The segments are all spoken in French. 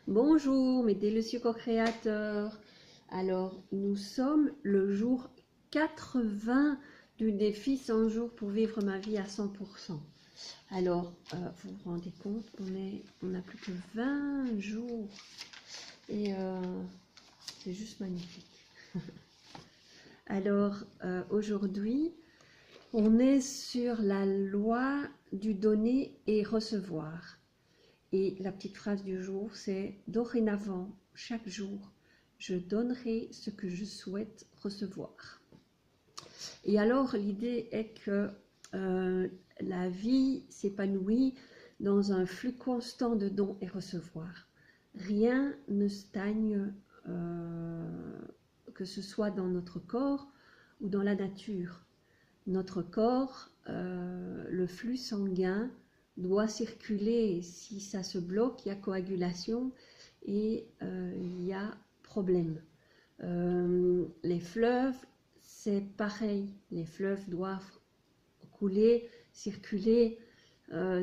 Bonjour mes délicieux co-créateurs. Alors, nous sommes le jour 80 du défi 100 jours pour vivre ma vie à 100%. Alors, vous vous rendez compte qu'on n'a plus que 20 jours et c'est juste magnifique. Alors, aujourd'hui, on est sur la loi du donner et recevoir. Et la petite phrase du jour, c'est « Dorénavant, chaque jour, je donnerai ce que je souhaite recevoir ». Et alors, l'idée est que la vie s'épanouit dans un flux constant de dons et recevoir. Rien ne stagne, que ce soit dans notre corps ou dans la nature. Notre corps, le flux sanguin, doit circuler. Si ça se bloque, il y a coagulation et il y a problème. Les fleuves, c'est pareil. Les fleuves doivent couler, circuler.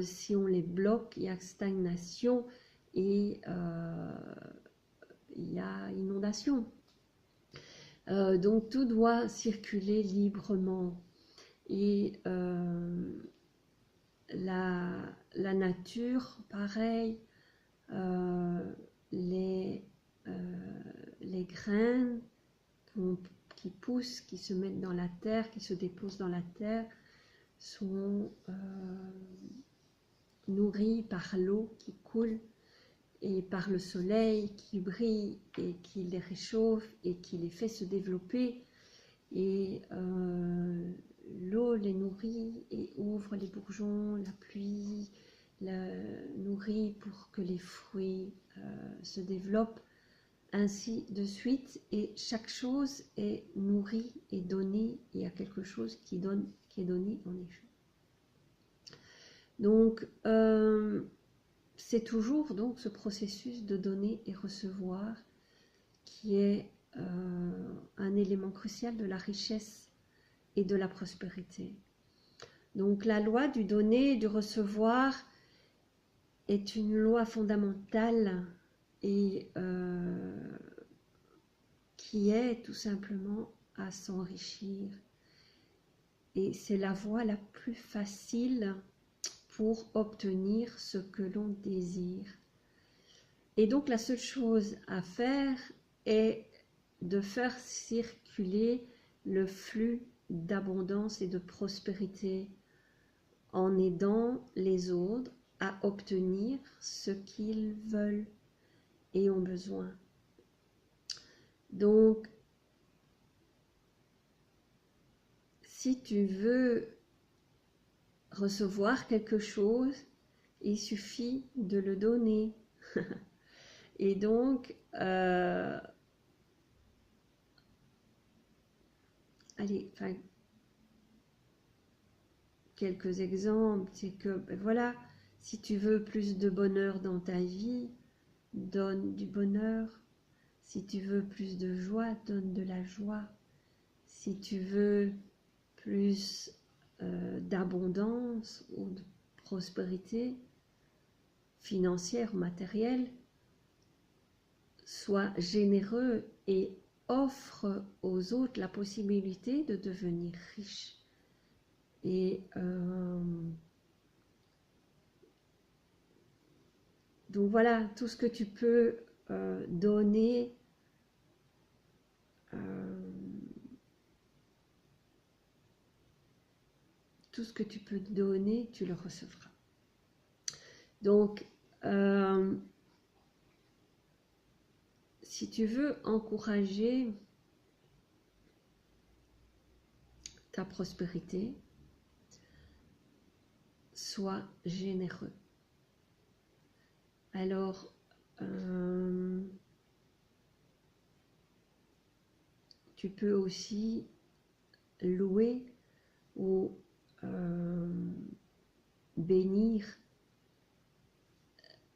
Si on les bloque, il y a stagnation et il y a inondation. Donc tout doit circuler librement. Et la nature, pareil, les graines qui poussent, qui se mettent dans la terre, qui se déposent dans la terre, sont nourries par l'eau qui coule et par le soleil qui brille et qui les réchauffe et qui les fait se développer. Et l'eau les nourrit et ouvre les bourgeons, la pluie la nourrit pour que les fruits se développent, ainsi de suite. Et chaque chose est nourrie et donnée, et il y a quelque chose qui est donné en effet. Donc, c'est toujours donc ce processus de donner et recevoir qui est un élément crucial de la richesse et de la prospérité. Donc la loi du donner et du recevoir est une loi fondamentale et qui est tout simplement à s'enrichir. Et c'est la voie la plus facile pour obtenir ce que l'on désire. Et donc la seule chose à faire est de faire circuler le flux d'abondance et de prospérité en aidant les autres à obtenir ce qu'ils veulent et ont besoin. Donc, si tu veux recevoir quelque chose, il suffit de le donner. Et donc, allez, enfin, quelques exemples, c'est que, ben voilà, si tu veux plus de bonheur dans ta vie, donne du bonheur. Si tu veux plus de joie, donne de la joie. Si tu veux plus d'abondance ou de prospérité financière ou matérielle, sois généreux et offre aux autres la possibilité de devenir riche. Et donc voilà, tout ce que tu peux donner, tout ce que tu peux donner, tu le recevras. Donc, si tu veux encourager ta prospérité, sois généreux. Alors, tu peux aussi louer ou bénir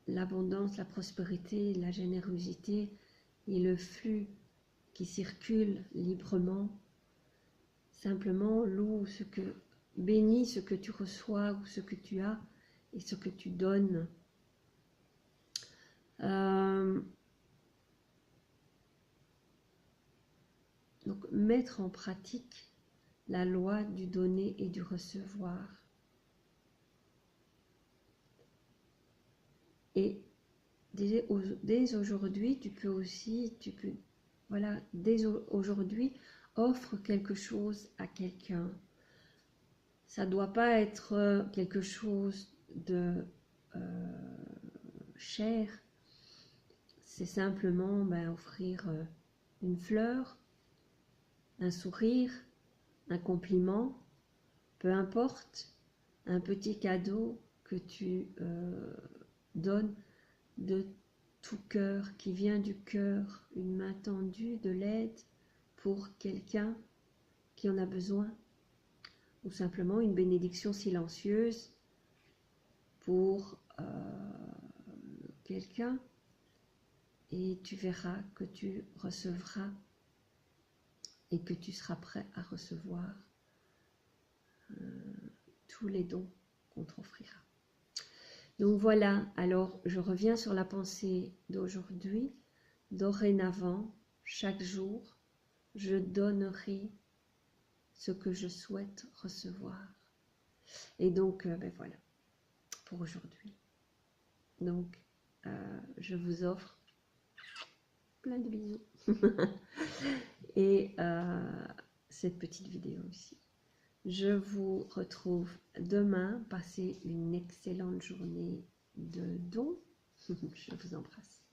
l'abondance, la prospérité, la générosité et le flux qui circule librement. Simplement loue ce que, bénis ce que tu reçois ou ce que tu as et ce que tu donnes. mettre en pratique la loi du donner et du recevoir. Et dès aujourd'hui, voilà, dès aujourd'hui, offre quelque chose à quelqu'un. Ça ne doit pas être quelque chose de cher. C'est simplement offrir une fleur, un sourire, un compliment, peu importe, un petit cadeau que tu donnes de tout cœur, qui vient du cœur, une main tendue, de l'aide pour quelqu'un qui en a besoin, ou simplement une bénédiction silencieuse pour quelqu'un, et tu verras que tu recevras et que tu seras prêt à recevoir tous les dons qu'on t'offrira. Donc voilà, alors je reviens sur la pensée d'aujourd'hui. Dorénavant, chaque jour, je donnerai ce que je souhaite recevoir. Et donc, voilà, pour aujourd'hui. Donc, je vous offre plein de bisous. Et cette petite vidéo aussi. Je vous retrouve demain. Passez une excellente journée de dons. Je vous embrasse.